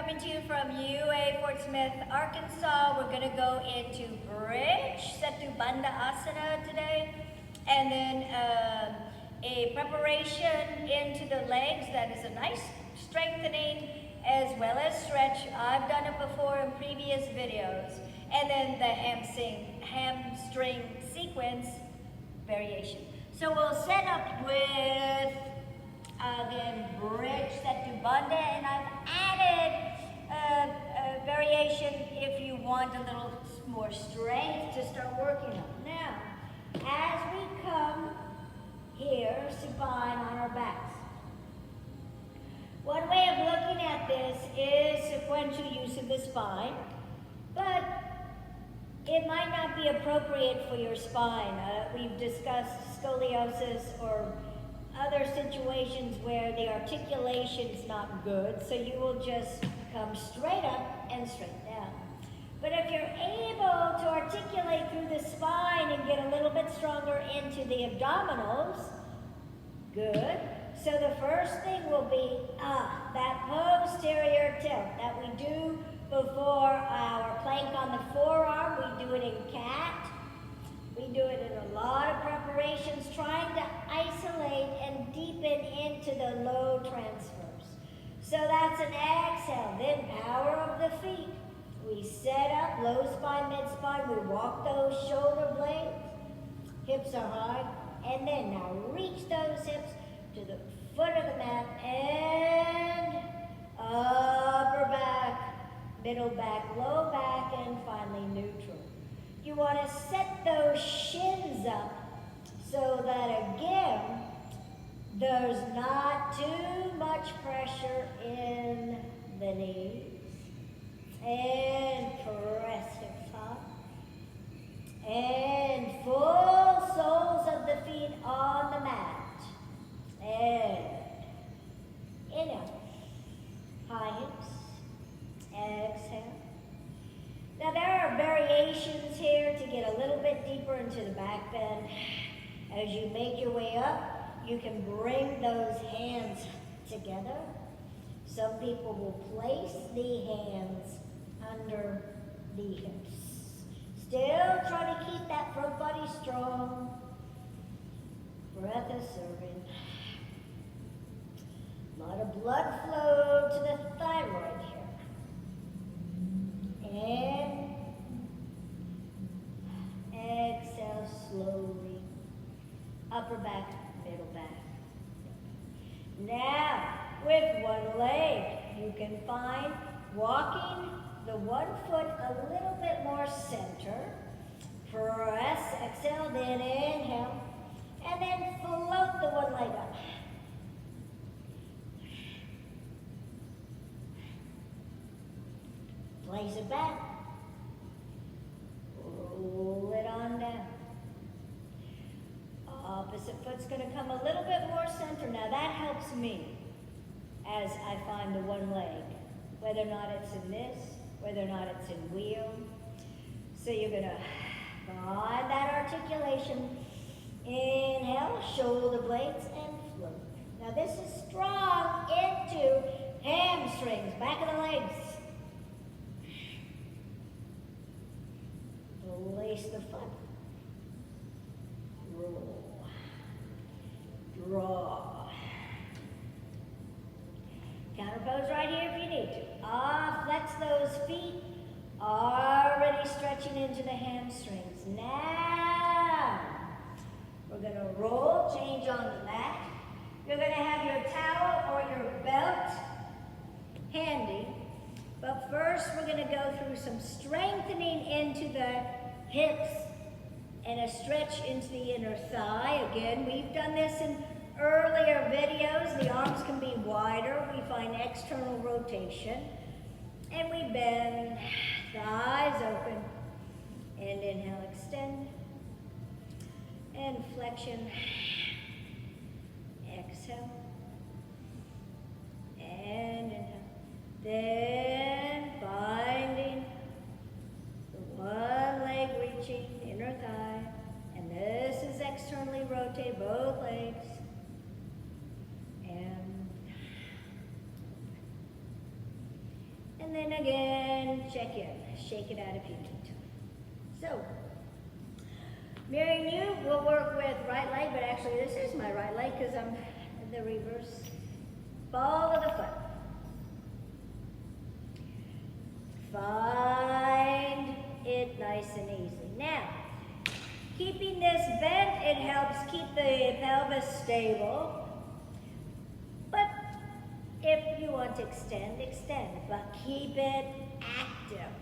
coming to you from UA Fort Smith, Arkansas. We're going to go into bridge, Setu Bandha Asana today, and then a preparation into the legs that is a nice strengthening as well as stretch. I've done it before in previous videos. And then the hamstring sequence variation. So we'll set up with again, bridge, Setu Bandha, and I've added a variation if you want a little more strength to start working on. Now, as we come here, supine on our backs. One way of looking at this is sequential use of the spine, but it might not be appropriate for your spine. We've discussed scoliosis or other situations where the articulation's not good, so you will just come straight up and straight down. But if you're able to articulate through the spine and get a little bit stronger into the abdominals, good. So the first thing will be that posterior tilt that we do before our plank on the forearm. We do it in cat. We do it in a lot of preparations, trying to isolate and deepen into the low transfers. So that's an exhale. Then power of the feet. We set up low spine, mid spine. We walk those shoulder blades. Hips are high. And then now reach those hips to the foot of the mat and upper back, middle back, low back, and finally neutral. You want to set those shins up so that again, there's not too much pressure in the knees. And press hips up. And full soles of the feet on the mat. And inhale, high hips, exhale. Now there are variations here to get a little bit deeper into the back bend. As you make your way up, you can bring those hands together. Some people will place the hands under the hips. Still try to keep that front body strong. Breath is serving. A lot of blood flow to the thyroid here. And exhale slowly. Upper back, middle back. Now, with one leg, you can find walking the one foot a little bit more center. Press, exhale, then inhale. And then float the one leg up. Place it back. Roll it on down. Opposite foot's going to come a little bit more center. Now that helps me as I find the one leg, whether or not it's in this, whether or not it's in wheel. So you're going to find that articulation. Inhale, shoulder blades, and float. Now this is strong into hamstrings, back of the legs. Place the foot. Roll. Draw. Counter pose right here if you need to. Flex those feet. Already stretching into the hamstrings. Now, we're going to roll, change on the mat. You're going to have your towel or your belt handy. But first, we're going to go through some strengthening into the hips and a stretch into the inner thigh. Again, we've done this in earlier videos. The arms can be wider. We find external rotation. And we bend, thighs open. And inhale, extend. And flexion. Exhale. And inhale. Then finding the one leg reaching, inner thigh. And this is externally rotate both legs. And And then again, check in. Shake it out if you need to. So, Mary New will work with right leg, but actually this is my right leg because I'm in the reverse. Ball of the foot. Find it nice and easy. Now, keeping this bent, it helps keep the pelvis stable. But if you want to extend, extend. But keep it active.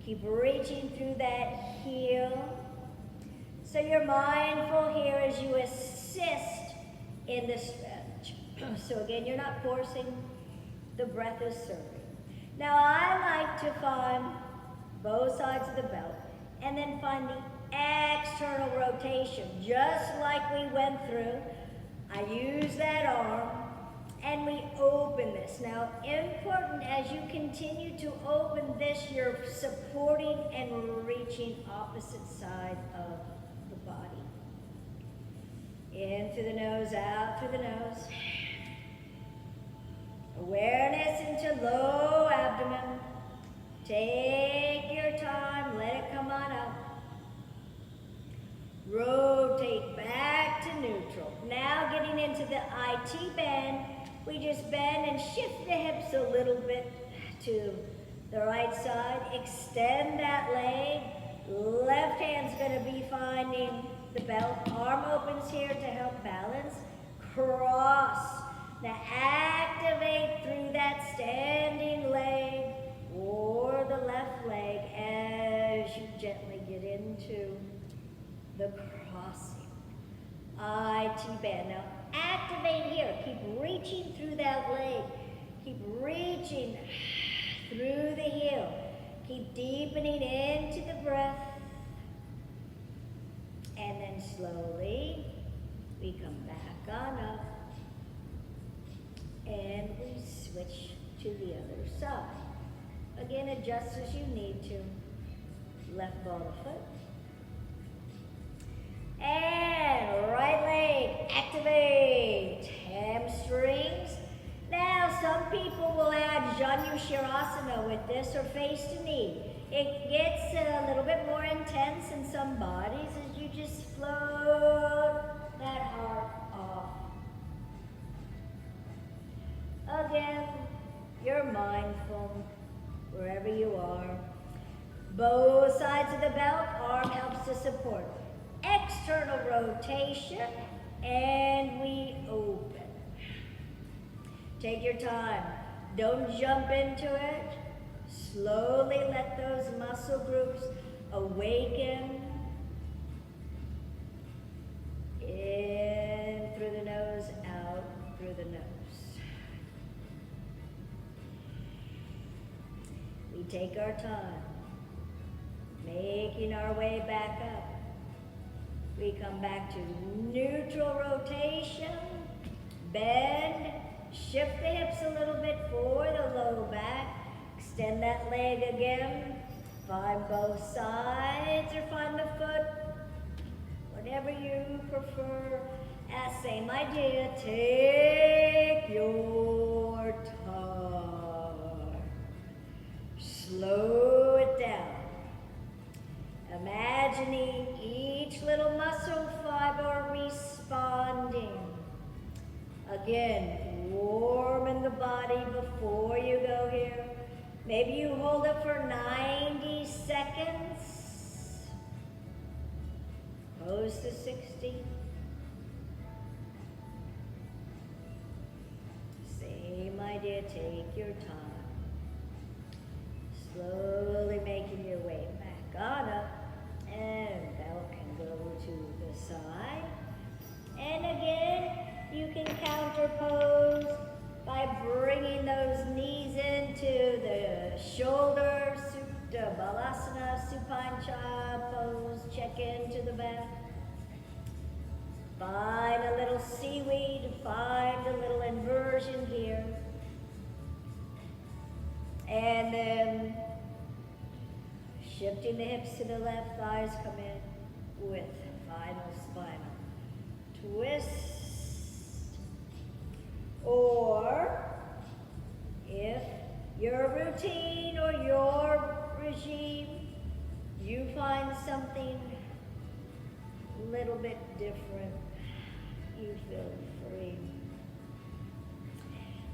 Keep reaching through that heel. So you're mindful here as you assist in the stretch. So again, you're not forcing, the breath is serving. Now I like to find both sides of the belt and then find the external rotation, just like we went through. I use that arm and we open this. Now, important as you continue to open this, you're supporting and reaching opposite side of the body. In through the nose, out through the nose. Awareness into low abdomen. Take your time, let it come on up. Rotate back to neutral. Now getting into the IT bend, we just bend and shift the hips a little bit to the right side. Extend that leg. Left hand's going to be finding the belt. Arm opens here to help balance. Cross. Now activate through that standing leg or the left leg as you gently get into the crossing. IT bend. Now activate here. Keep reaching through that leg. Keep reaching through the heel. Keep deepening into the breath. And then slowly we come back on up. And we switch to the other side. Again, adjust as you need to. Left ball of foot. And right leg, activate. Hamstrings. Now, some people will add Janu Shirasana with this or face to knee. It gets a little bit more intense in some bodies as you just float that heart off. Again, you're mindful wherever you are. Both sides of the belt, arm helps to support. External rotation, and we open. Take your time. Don't jump into it. Slowly let those muscle groups awaken. In through the nose, out through the nose. We take our time, making our way back up. We come back to neutral rotation, bend, shift the hips a little bit for the low back, extend that leg again, find both sides or find the foot, whatever you prefer. As same idea, take your time. Slow it down. Imagining each little muscle fiber responding. Again, warming the body before you go here. Maybe you hold it for 90 seconds. Close to 60. Same idea, take your time. Slowly making your way back on up. And belt can go to the side. And again, you can counter pose by bringing those knees into the shoulders, Supta Balasana, Supine Child pose, check into the back. Find a little seaweed, find a little inversion here. And then shifting the hips to the left, thighs come in with final spinal twist. Or if your routine routine or your regime, you find something a little bit different, you feel free.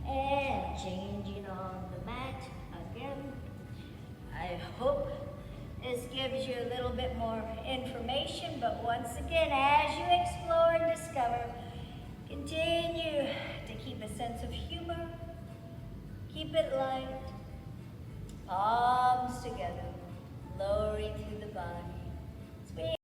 And changing on the mat again. I hope this gives you a little bit more information, but once again, as you explore and discover, continue to keep a sense of humor, keep it light, palms together, lowering through the body.